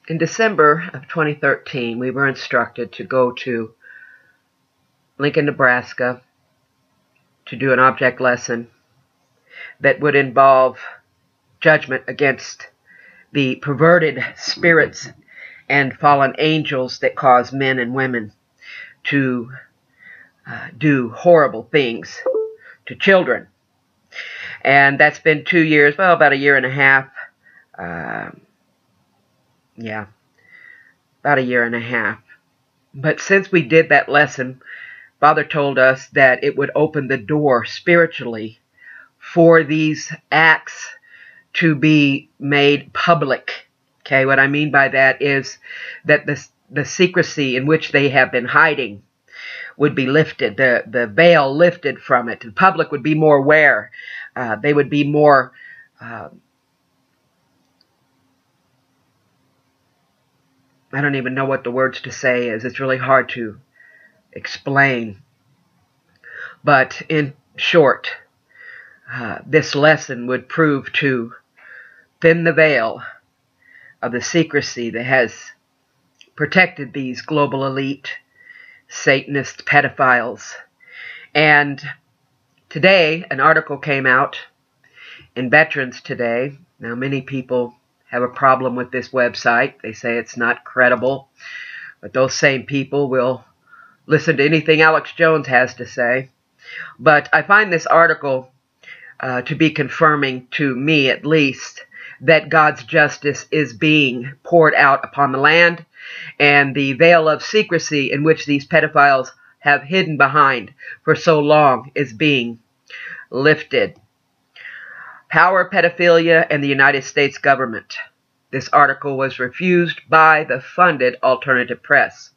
In December of 2013, we were instructed to go to Lincoln, Nebraska to do an object lesson that would involve judgment against the perverted spirits and fallen angels that cause men and women to do horrible things to children. And that's been 2 years, well, about a year and a half. About a year and a half. But since we did that lesson, Father told us that it would open the door spiritually for these acts to be made public. Okay, what I mean by that is that the secrecy in which they have been hiding would be lifted, the veil lifted from it. The public would be more aware. They would be more I don't even know what the words to say is. It's really hard to explain. But in short, this lesson would prove to thin the veil of the secrecy that has protected these global elite Satanist pedophiles. And today, an article came out in Veterans Today. Now, many people have a problem with this website. They say it's not credible. But those same people will listen to anything Alex Jones has to say. But I find this article to be confirming, to me at least, that God's justice is being poured out upon the land, and the veil of secrecy in which these pedophiles have hidden behind for so long is being lifted. Power, pedophilia, and the United States government. This article was refused by the funded alternative press.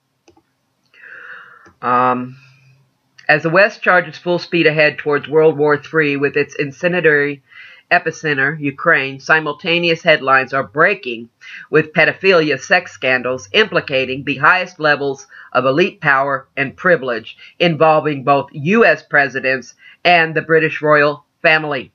As the West charges full speed ahead towards World War III with its incendiary epicenter, Ukraine, simultaneous headlines are breaking with pedophilia sex scandals implicating the highest levels of elite power and privilege involving both U.S. presidents and the British royal family.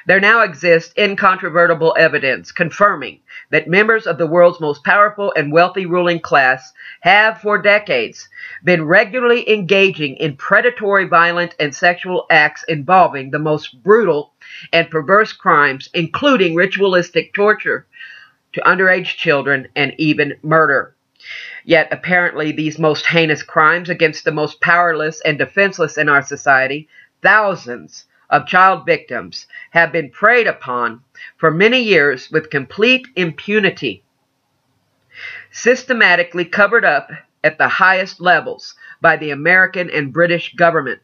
There now exists incontrovertible evidence confirming that members of the world's most powerful and wealthy ruling class have for decades been regularly engaging in predatory, violent, and sexual acts involving the most brutal and perverse crimes, including ritualistic torture to underage children and even murder. Yet apparently these most heinous crimes against the most powerless and defenseless in our society, thousands of child victims, have been preyed upon for many years with complete impunity, systematically covered up at the highest levels by the American and British government.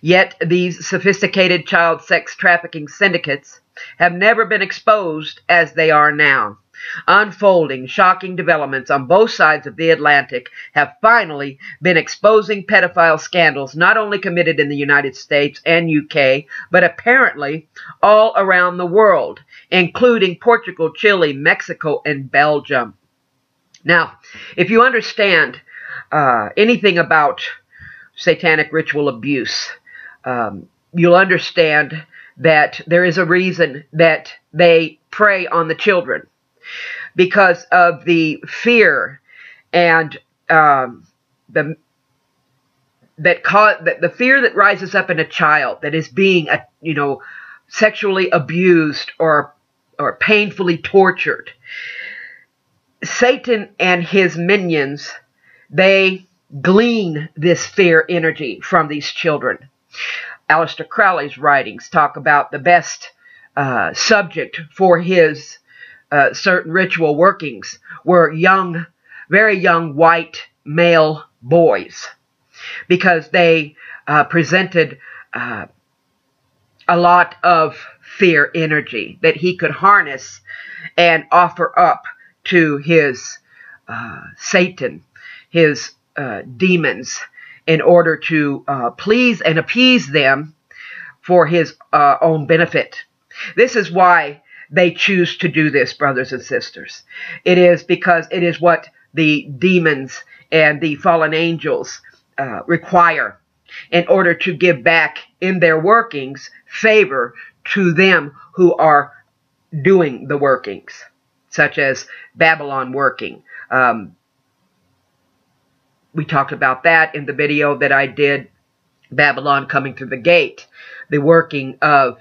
Yet these sophisticated child sex trafficking syndicates have never been exposed as they are now. Unfolding, shocking developments on both sides of the Atlantic have finally been exposing pedophile scandals not only committed in the United States and UK, but apparently all around the world, including Portugal, Chile, Mexico, and Belgium. Now, if you understand anything about satanic ritual abuse, you'll understand that there is a reason that they prey on the children. Because of the fear and the fear that rises up in a child that is being, sexually abused or painfully tortured. Satan and his minions, they glean this fear energy from these children. Aleister Crowley's writings talk about the best subject for his certain ritual workings were young, very young white male boys, because they presented a lot of fear energy that he could harness and offer up to his Satan, his demons, in order to please and appease them for his own benefit. This is why they choose to do this, brothers and sisters. It is because it is what the demons and the fallen angels require in order to give back in their workings favor to them who are doing the workings. such as Babylon working. We talked about that in the video that I did, Babylon coming through the gate, the working of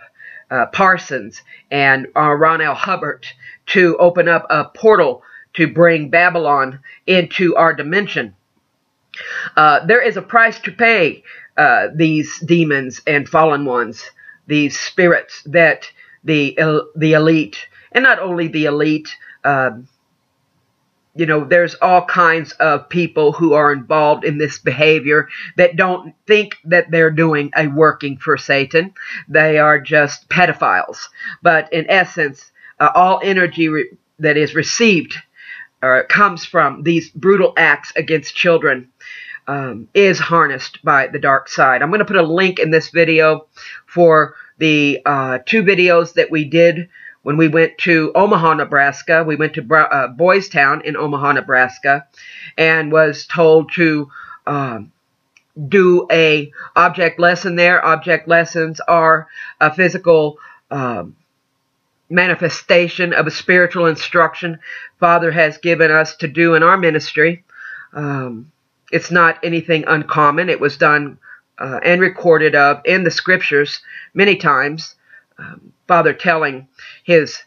Parsons and Ron L. Hubbard to open up a portal to bring Babylon into our dimension. There is a price to pay these demons and fallen ones, these spirits that the elite, and not only the elite, you know, there's all kinds of people who are involved in this behavior that don't think that they're doing a working for Satan. They are just pedophiles. But in essence, all energy that is received comes from these brutal acts against children is harnessed by the dark side. I'm going to put a link in this video for the 2 videos that we did when we went to Omaha, Nebraska. We went to Boys Town in Omaha, Nebraska, and was told to do a object lesson there. Object lessons are a physical manifestation of a spiritual instruction Father has given us to do in our ministry. It's not anything uncommon. It was done and recorded of in the scriptures many times. Father telling his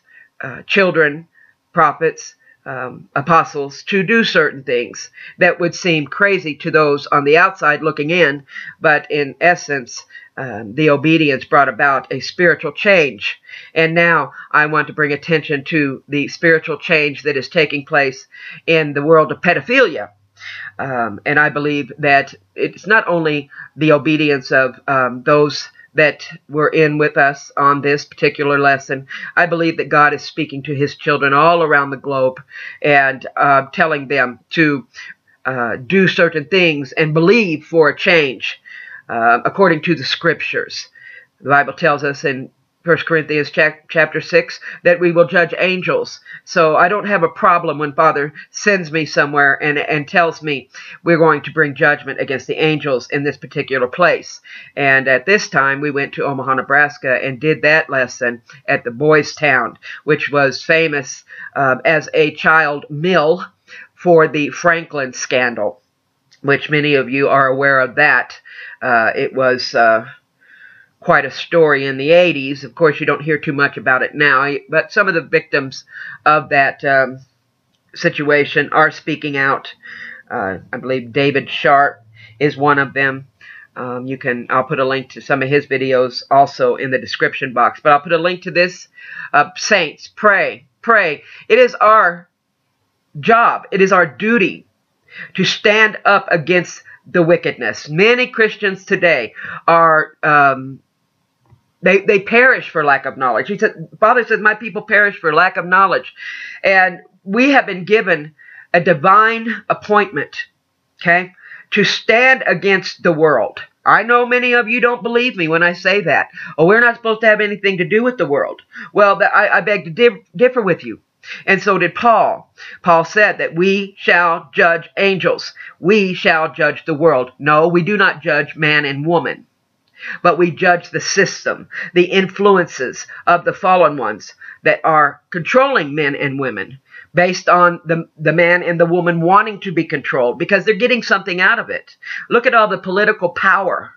children, prophets, apostles, to do certain things that would seem crazy to those on the outside looking in, but in essence, the obedience brought about a spiritual change. And now I want to bring attention to the spiritual change that is taking place in the world of pedophilia. And I believe that it's not only the obedience of those that were in with us on this particular lesson. I believe that God is speaking to his children all around the globe and telling them to do certain things and believe for a change according to the scriptures. The Bible tells us in 1 Corinthians chapter 6 that we will judge angels. So I don't have a problem when Father sends me somewhere and tells me we're going to bring judgment against the angels in this particular place. And at this time we went to Omaha, Nebraska and did that lesson at the Boys Town, which was famous as a child mill for the Franklin scandal, which many of you are aware of that. It was quite a story in the 80s. Of course, you don't hear too much about it now, but some of the victims of that situation are speaking out. I believe David Sharp is one of them. I'll put a link to some of his videos also in the description box, but I'll put a link to this. Saints, pray. It is our job. It is our duty to stand up against the wickedness. Many Christians today are they perish for lack of knowledge. He said, Father says, my people perish for lack of knowledge. And we have been given a divine appointment, okay, to stand against the world. I know many of you don't believe me when I say that. Oh, we're not supposed to have anything to do with the world. Well, I beg to differ with you. And so did Paul. Paul said that we shall judge angels. We shall judge the world. No, we do not judge man and woman. But we judge the system, the influences of the fallen ones that are controlling men and women based on the man and the woman wanting to be controlled because they're getting something out of it. Look at all the political power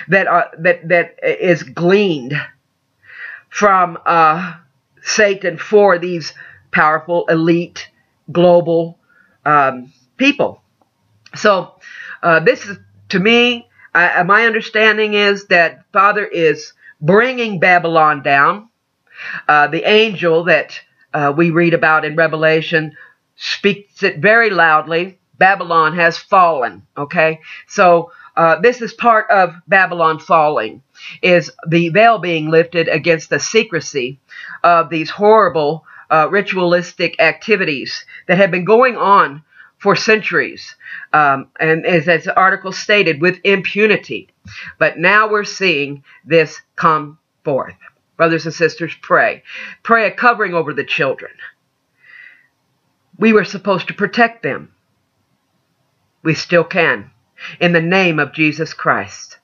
that is gleaned from Satan for these powerful, elite, global people. So this is, to me, my understanding is that Father is bringing Babylon down. The angel that we read about in Revelation speaks it very loudly. Babylon has fallen, okay? So this is part of Babylon falling, is the veil being lifted against the secrecy of these horrible ritualistic activities that have been going on for centuries, and as the article stated, with impunity. But now we're seeing this come forth. Brothers and sisters, pray. Pray a covering over the children. We were supposed to protect them. We still can. In the name of Jesus Christ.